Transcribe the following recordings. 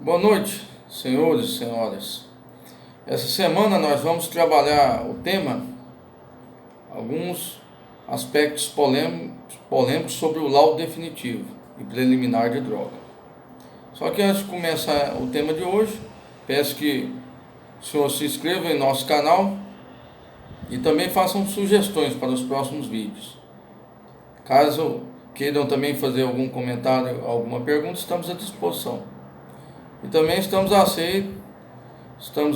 Boa noite, senhores e senhoras. Essa semana nós vamos trabalhar o tema, alguns aspectos polêmicos sobre o laudo definitivo e preliminar de droga. Só que antes de começar o tema de hoje, peço que o senhor se inscreva em nosso canal e também façam sugestões para os próximos vídeos. Caso queiram também fazer algum comentário, alguma pergunta, estamos à disposição. E também estamos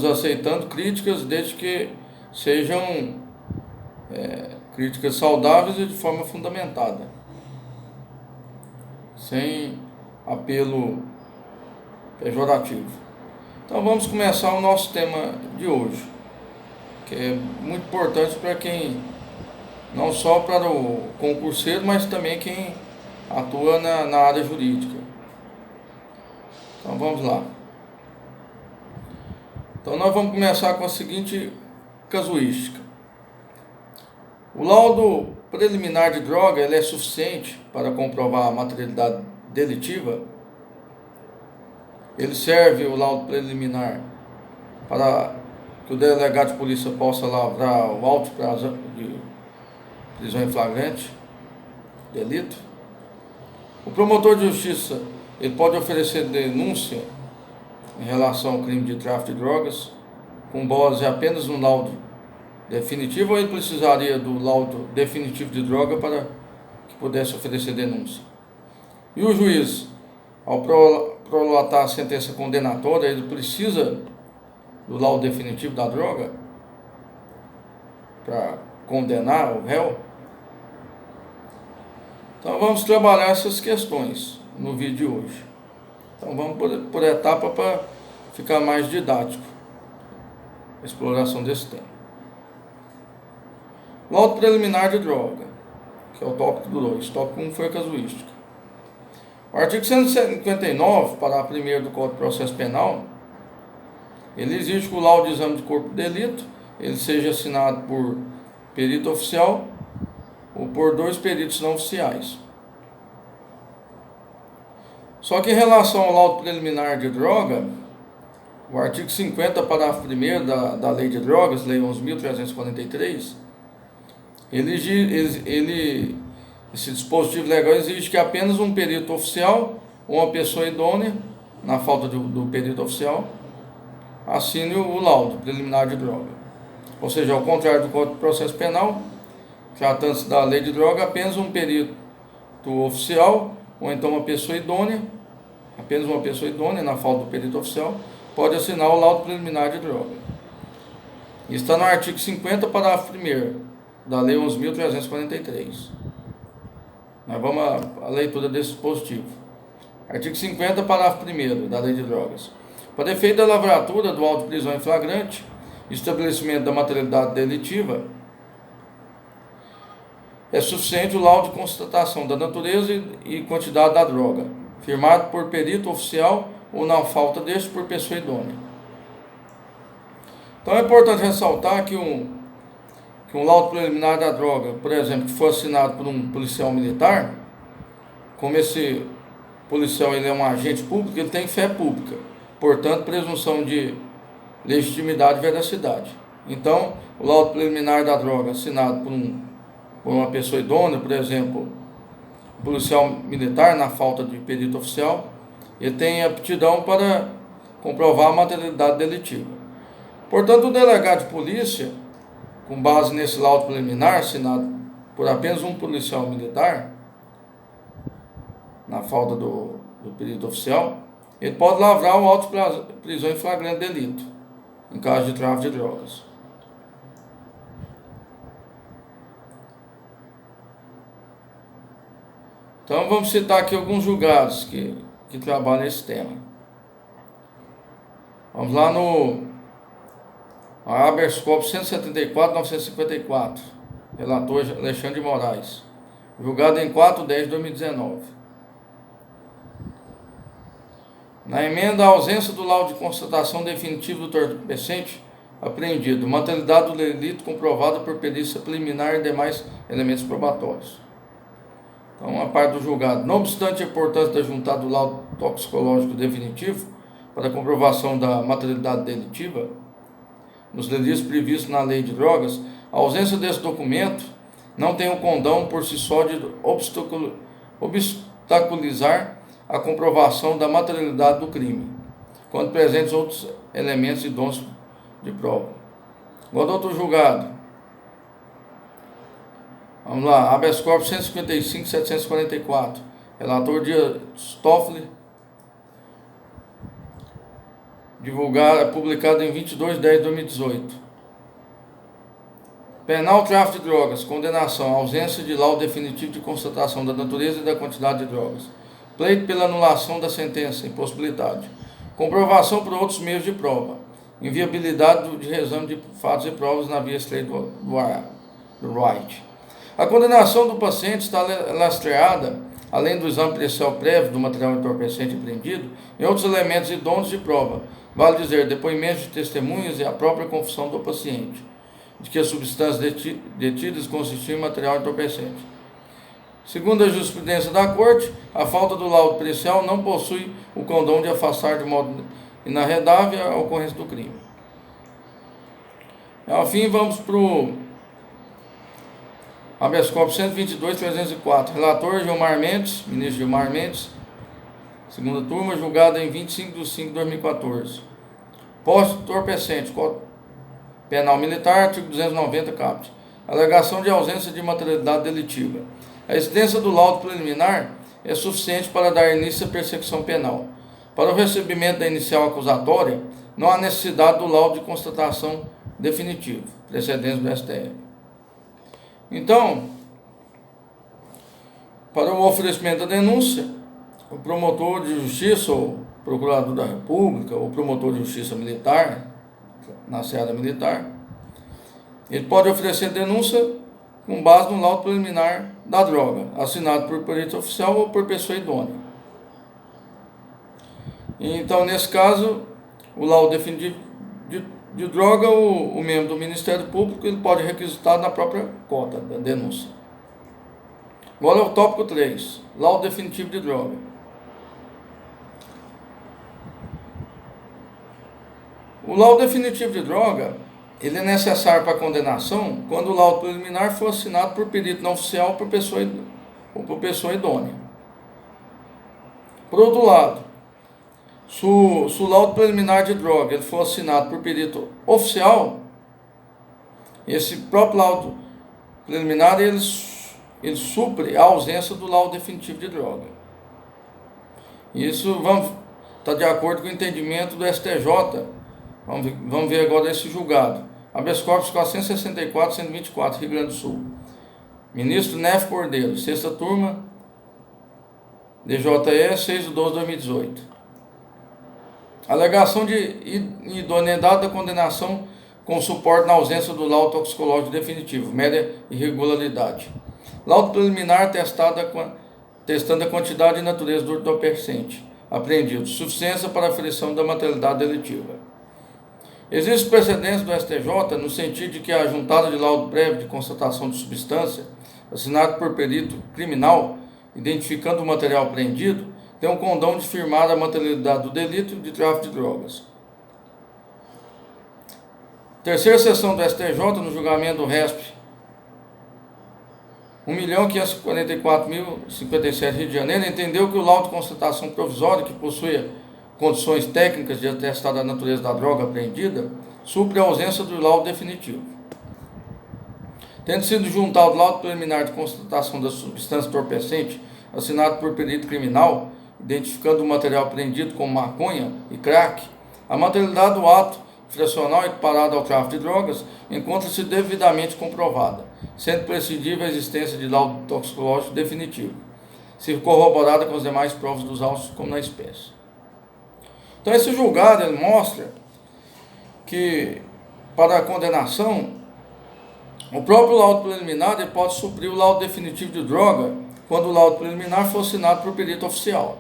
aceitando críticas, desde que sejam críticas saudáveis e de forma fundamentada, sem apelo pejorativo. Então vamos começar o nosso tema de hoje, que é muito importante para quem, não só para o concurseiro, mas também quem atua na área jurídica. Então vamos lá. Então nós vamos começar com a seguinte casuística. O laudo preliminar de droga ele é suficiente para comprovar a materialidade delitiva? Ele serve, o laudo preliminar, para que o delegado de polícia possa lavrar o auto prazo de prisão em flagrante delito? O promotor de justiça ele pode oferecer denúncia em relação ao crime de tráfico de drogas com base apenas no laudo definitivo, ou ele precisaria do laudo definitivo de droga para que pudesse oferecer denúncia? E o juiz, ao prolatar a sentença condenatória, ele precisa do laudo definitivo da droga para condenar o réu? Então vamos trabalhar essas questões no vídeo de hoje. Então vamos por etapa para ficar mais didático a exploração desse tema. Laudo preliminar de droga, que é o tópico 2. Tópico 1 foi a casuística. O artigo 159, parágrafo 1º do Código de Processo Penal, ele exige que o laudo de exame de corpo de delito ele seja assinado por perito oficial ou por 2 peritos não oficiais. Só que em relação ao laudo preliminar de droga, o artigo 50, parágrafo 1º da Lei de Drogas, Lei 11.343, esse dispositivo legal exige que apenas um perito oficial ou uma pessoa idônea, na falta do perito oficial, assine o laudo preliminar de droga. Ou seja, ao contrário do Código de Processo Penal, tratando-se da Lei de Droga, apenas um perito oficial ou então uma pessoa idônea, apenas uma pessoa idônea, na falta do perito oficial, pode assinar o laudo preliminar de droga. Isso está no artigo 50, parágrafo 1º da Lei 11.343. Nós vamos à leitura desse dispositivo. Artigo 50, parágrafo 1º da Lei de Drogas. Para efeito da lavratura do auto de prisão em flagrante, estabelecimento da materialidade delitiva, é suficiente o laudo de constatação da natureza e quantidade da droga, firmado por perito oficial ou, na falta deste, por pessoa idônea. Então é importante ressaltar que um laudo preliminar da droga, por exemplo, que for assinado por um policial militar, como esse policial ele é um agente público, ele tem fé pública, portanto, presunção de legitimidade e veracidade. Então, o laudo preliminar da droga assinado por uma pessoa idônea, por exemplo, um policial militar, na falta de perito oficial, ele tem aptidão para comprovar a materialidade delitiva. Portanto, o delegado de polícia, com base nesse laudo preliminar assinado por apenas um policial militar, na falta do perito oficial, ele pode lavrar o auto de prisão em flagrante delito, em caso de tráfico de drogas. Então vamos citar aqui alguns julgados que trabalham esse tema. Vamos lá no habeas corpus 174/954, relator Alexandre de Moraes, julgado em 4/10/2019. Na emenda, a ausência do laudo de constatação definitivo do entorpecente apreendido, materialidade do delito comprovada por perícia preliminar e demais elementos probatórios. Então, a parte do julgado. Não obstante a importância da juntada do laudo toxicológico definitivo, para a comprovação da materialidade delitiva, nos delitos previstos na lei de drogas, a ausência desse documento não tem o condão por si só de obstaculizar a comprovação da materialidade do crime, quando presentes outros elementos idôneos de prova. Igual do outro julgado. Vamos lá, habeas corpus 155.744. Relator Dias Toffoli, publicado em 22/10/2018. Penal tráfico de drogas, condenação, ausência de laudo definitivo de constatação da natureza e da quantidade de drogas. Pleito pela anulação da sentença, impossibilidade. Comprovação por outros meios de prova. Inviabilidade de reexame de fatos e provas na via straight do right. A condenação do paciente está lastreada, além do exame pericial prévio do material entorpecente apreendido, em outros elementos idôneos de prova, vale dizer, depoimentos de testemunhas e a própria confissão do paciente, de que as substâncias detidas constituem material entorpecente. Segundo a jurisprudência da Corte, a falta do laudo pericial não possui o condão de afastar de modo inarredável a ocorrência do crime. Ao fim, vamos para o habeas corpus 122.304. Relator Gilmar Mendes, ministro Gilmar Mendes, segunda turma, julgado em 25/5/2014. Posse de entorpecente, penal militar, artigo 290, caput. Alegação de ausência de materialidade delitiva. A existência do laudo preliminar é suficiente para dar início à persecução penal. Para o recebimento da inicial acusatória, não há necessidade do laudo de constatação definitivo, precedentes do STF. Então, para o oferecimento da denúncia, o promotor de justiça, ou procurador da República, ou promotor de justiça militar, na seara militar, ele pode oferecer denúncia com base no laudo preliminar da droga, assinado por perito oficial ou por pessoa idônea. Então, nesse caso, o laudo definitivo de droga, o membro do Ministério Público ele pode requisitar na própria cota da denúncia. Agora é o tópico 3, laudo definitivo de droga. O laudo definitivo de droga, ele é necessário para a condenação quando o laudo preliminar for assinado por perito não oficial ou por pessoa idônea. Por outro lado, se o laudo preliminar de droga ele for assinado por perito oficial, esse próprio laudo preliminar ele supre a ausência do laudo definitivo de droga. Isso está de acordo com o entendimento do STJ. Vamos ver agora esse julgado. Habeas corpus 464/124, Rio Grande do Sul. Ministro Nef Cordeiro, sexta turma, DJE 6/12/2018. Alegação de idoneidade da condenação com suporte na ausência do laudo toxicológico definitivo, média irregularidade. Laudo preliminar testando a quantidade e natureza do entorpecente apreendido, suficiência para a aferição da materialidade delitiva. Existe precedência do STJ no sentido de que a juntada de laudo prévio de constatação de substância, assinado por perito criminal, identificando o material apreendido, tem um condão de firmar a materialidade do delito de tráfico de drogas. Terceira sessão do STJ, no julgamento do RESP 1.544.057, Rio de Janeiro, entendeu que o laudo de constatação provisória, que possui condições técnicas de atestar da natureza da droga apreendida, supre a ausência do laudo definitivo. Tendo sido juntado o laudo preliminar de constatação da substância entorpecente, assinado por perito criminal, identificando o material apreendido como maconha e crack, a materialidade do ato infracional equiparado ao tráfico de drogas encontra-se devidamente comprovada, sendo prescindível a existência de laudo toxicológico definitivo, se corroborada com as demais provas dos autos, como na espécie. Então, esse julgado ele mostra que, para a condenação, o próprio laudo preliminar ele pode suprir o laudo definitivo de droga quando o laudo preliminar for assinado por perito oficial.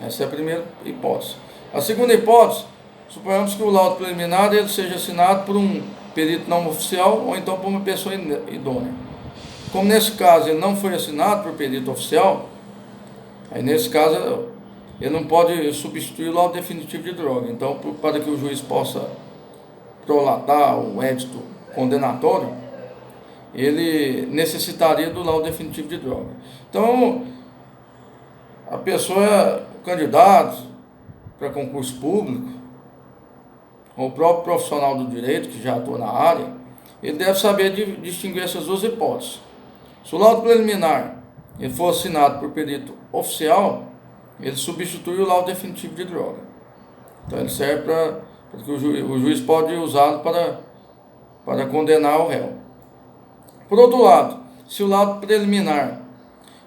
Essa é a primeira hipótese. A segunda hipótese, suponhamos que o laudo preliminar ele seja assinado por um perito não oficial ou então por uma pessoa idônea. Como nesse caso ele não foi assinado por perito oficial, aí nesse caso ele não pode substituir o laudo definitivo de droga. Então, para que o juiz possa prolatar o édito condenatório, ele necessitaria do laudo definitivo de droga. Então, a pessoa, o candidato para concurso público, ou o próprio profissional do direito, que já atua na área, ele deve saber distinguir essas duas hipóteses. Se o laudo preliminar ele for assinado por perito oficial, ele substitui o laudo definitivo de droga. Então ele serve para que o juiz pode usá-lo para condenar o réu. Por outro lado, se o laudo preliminar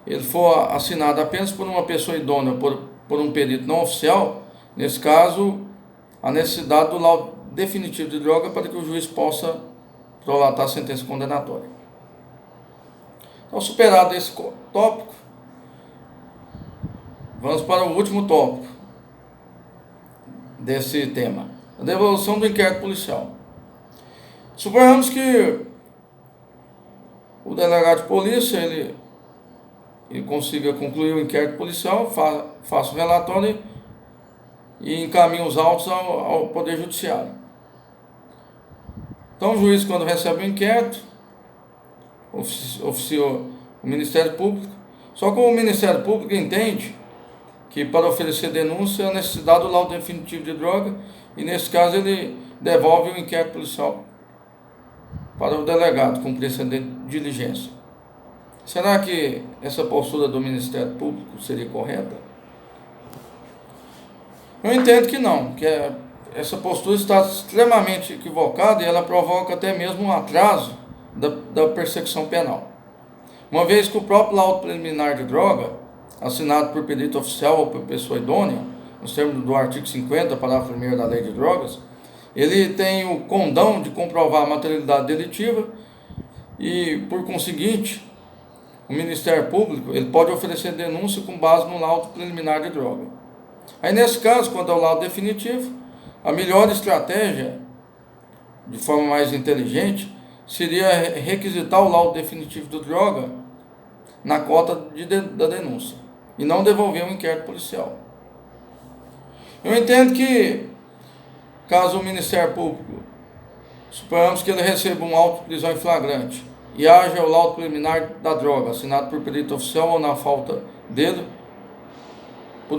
ele for assinado apenas por uma pessoa idônea, por um perito não oficial, nesse caso, a necessidade do laudo definitivo de droga para que o juiz possa prolatar a sentença condenatória. Então, superado esse tópico, vamos para o último tópico desse tema, a devolução do inquérito policial. Suponhamos que o delegado de polícia ele consiga concluir o inquérito policial, faça o relatório e encaminha os autos ao Poder Judiciário. Então o juiz, quando recebe o inquérito, oficiou o Ministério Público, só que o Ministério Público entende que para oferecer denúncia a necessidade do laudo definitivo de droga, e nesse caso ele devolve o inquérito policial para o delegado cumprir essa diligência. Será que essa postura do Ministério Público seria correta? Eu entendo que não, que essa postura está extremamente equivocada e ela provoca até mesmo um atraso da persecução penal. Uma vez que o próprio laudo preliminar de droga, assinado por perito oficial ou por pessoa idônea, nos termos do artigo 50, parágrafo 1º da Lei de Drogas, ele tem o condão de comprovar a materialidade delitiva e, por conseguinte, o Ministério Público ele pode oferecer denúncia com base no laudo preliminar de droga. Aí, nesse caso, quanto ao laudo definitivo, a melhor estratégia, de forma mais inteligente, seria requisitar o laudo definitivo de droga na cota da denúncia e não devolver o inquérito policial. Eu entendo que, caso o Ministério Público, suponhamos que ele receba um auto de prisão em flagrante e haja o laudo preliminar da droga, assinado por perito oficial ou na falta dele, por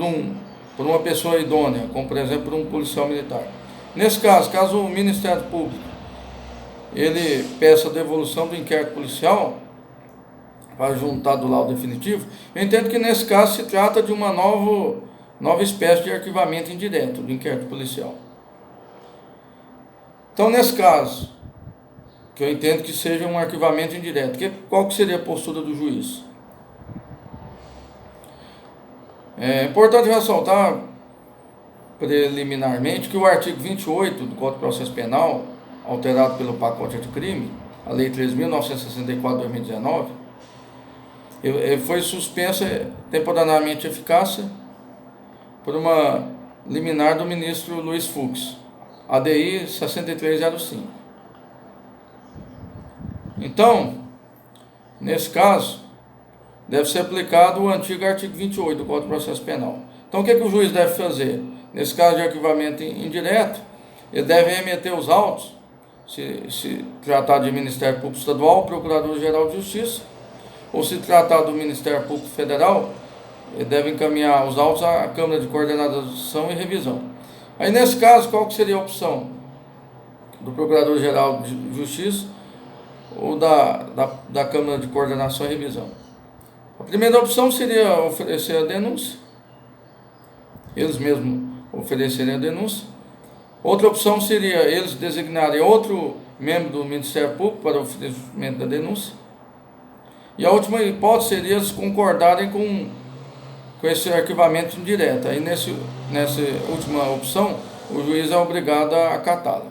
uma pessoa idônea, como por exemplo por um policial militar. Nesse caso, caso o Ministério Público ele peça a devolução do inquérito policial para juntar do laudo definitivo, eu entendo que nesse caso se trata de uma nova espécie de arquivamento indireto do inquérito policial. Então, nesse caso, que eu entendo que seja um arquivamento indireto, qual que seria a postura do juiz? É importante ressaltar, preliminarmente, que o artigo 28 do Código de Processo Penal, alterado pelo pacote anticrime, a Lei 13.964/2019, foi suspensa temporariamente eficácia por uma liminar do ministro Luiz Fux, ADI 6305. Então, nesse caso, deve ser aplicado o antigo artigo 28 do Código de Processo Penal. Então, o que o juiz deve fazer? Nesse caso de arquivamento indireto, ele deve remeter os autos, se tratar de Ministério Público Estadual, Procurador-Geral de Justiça, ou se tratar do Ministério Público Federal, ele deve encaminhar os autos à Câmara de Coordenação e Revisão. Aí, nesse caso, qual que seria a opção? Do Procurador-Geral de Justiça ou da Câmara de Coordenação e Revisão? A primeira opção seria oferecer a denúncia, eles mesmos oferecerem a denúncia. Outra opção seria eles designarem outro membro do Ministério Público para o oferecimento da denúncia. E a última hipótese seria eles concordarem com esse arquivamento indireto. Aí, nessa última opção, o juiz é obrigado a acatá-la.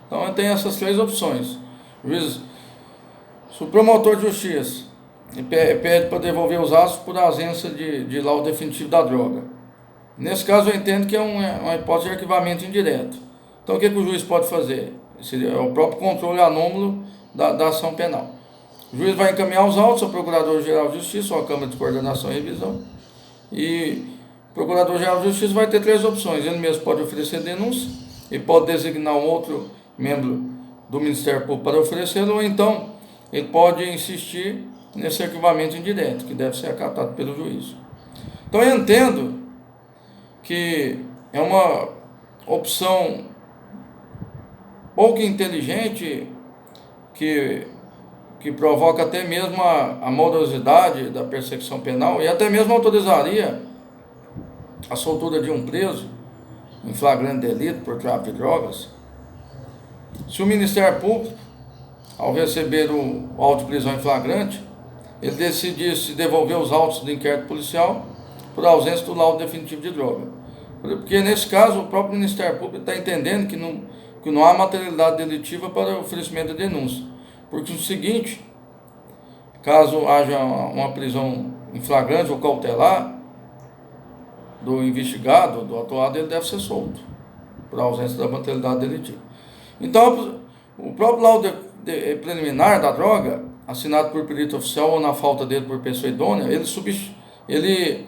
Então, tem essas três opções. Se o promotor de justiça pede para devolver os autos por ausência de laudo definitivo da droga, nesse caso eu entendo que é uma hipótese de arquivamento indireto. Então, o que o juiz pode fazer? Seria o próprio controle anômalo da ação penal. O juiz vai encaminhar os autos ao Procurador-Geral de Justiça ou à Câmara de Coordenação e Revisão E o Procurador-Geral de Justiça vai ter três opções. Ele mesmo pode oferecer denúncia, ele pode designar um outro membro do Ministério Público para oferecê-lo, ou então ele pode insistir nesse arquivamento indireto, que deve ser acatado pelo juiz. Então eu entendo que é uma opção pouco inteligente, que provoca até mesmo a morosidade da persecução penal e até mesmo autorizaria a soltura de um preso em flagrante delito por tráfico de drogas. Se o Ministério Público, ao receber o auto de prisão em flagrante, ele decidisse devolver os autos do inquérito policial por ausência do laudo definitivo de droga. Porque nesse caso o próprio Ministério Público está entendendo que não há materialidade delitiva para o oferecimento de denúncia. Porque o seguinte, caso haja uma prisão em flagrante ou cautelar do investigado, do atuado, ele deve ser solto, por ausência da materialidade delitiva. Então, o próprio laudo preliminar da droga, assinado por perito oficial ou na falta dele por pessoa idônea, ele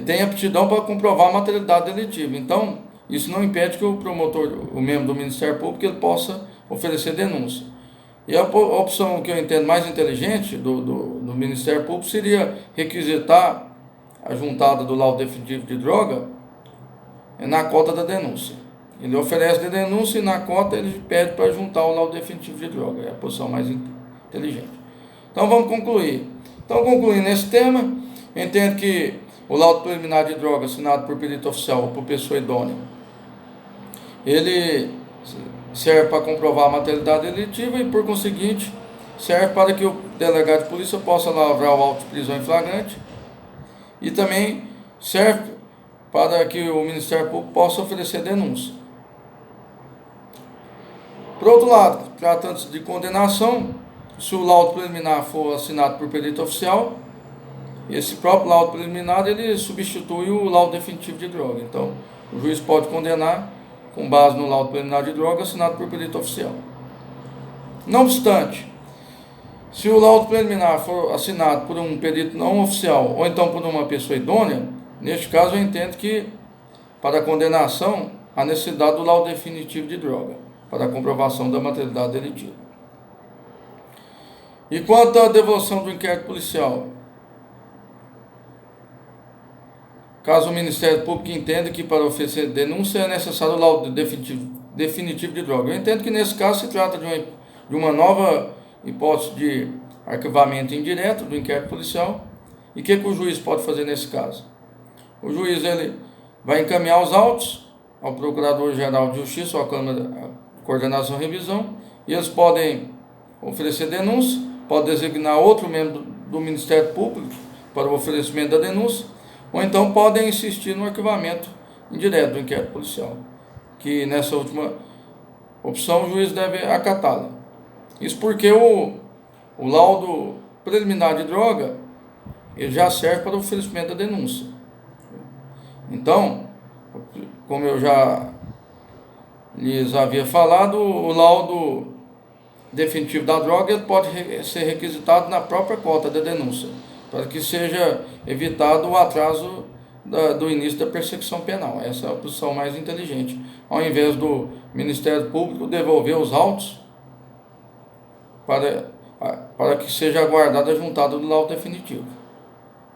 tem aptidão para comprovar a materialidade delitiva. Então, isso não impede que o promotor, o membro do Ministério Público, ele possa oferecer denúncia. E a opção que eu entendo mais inteligente do Ministério Público seria requisitar a juntada do laudo definitivo de droga na cota da denúncia. Ele oferece a denúncia e na cota ele pede para juntar o laudo definitivo de droga. É a posição mais inteligente. Então vamos concluir. Então, concluindo esse tema, eu entendo que o laudo preliminar de droga assinado por perito oficial ou por pessoa idônea, ele serve para comprovar a materialidade delitiva e, por conseguinte, serve para que o delegado de polícia possa lavrar o auto de prisão em flagrante e também serve para que o Ministério Público possa oferecer denúncia. Por outro lado, tratando-se de condenação, se o laudo preliminar for assinado por perito oficial, esse próprio laudo preliminar ele substitui o laudo definitivo de droga. Então, o juiz pode condenar com base no laudo preliminar de droga assinado por perito oficial. Não obstante, se o laudo preliminar for assinado por um perito não oficial ou então por uma pessoa idônea, neste caso eu entendo que para a condenação há necessidade do laudo definitivo de droga para a comprovação da materialidade delitiva. E quanto à devolução do inquérito policial, caso o Ministério Público entenda que para oferecer denúncia é necessário o laudo definitivo de droga. Eu entendo que nesse caso se trata de uma nova hipótese de arquivamento indireto do inquérito policial. E o que o juiz pode fazer nesse caso? O juiz ele vai encaminhar os autos ao Procurador-Geral de Justiça ou à Câmara de Coordenação e Revisão, e eles podem oferecer denúncia, pode designar outro membro do Ministério Público para o oferecimento da denúncia, ou então podem insistir no arquivamento indireto do inquérito policial, que nessa última opção o juiz deve acatá-la. Isso porque o laudo preliminar de droga ele já serve para o oferecimento da denúncia. Então, como eu já lhes havia falado, o laudo definitivo da droga ele pode ser requisitado na própria cota da denúncia, para que seja evitado o atraso do início da persecução penal. Essa é a posição mais inteligente. Ao invés do Ministério Público devolver os autos para que seja aguardada a juntada do laudo definitivo.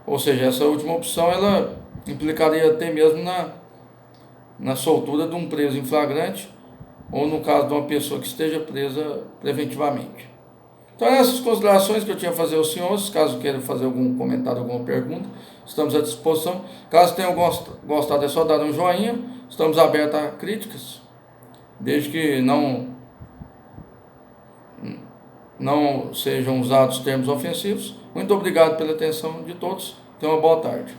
Ou seja, essa última opção ela implicaria até mesmo na soltura de um preso em flagrante, ou no caso de uma pessoa que esteja presa preventivamente. Então, essas considerações que eu tinha a fazer aos senhores, caso queiram fazer algum comentário, alguma pergunta, estamos à disposição. Caso tenham gostado, é só dar um joinha, estamos abertos a críticas, desde que não sejam usados termos ofensivos. Muito obrigado pela atenção de todos, tenham uma boa tarde.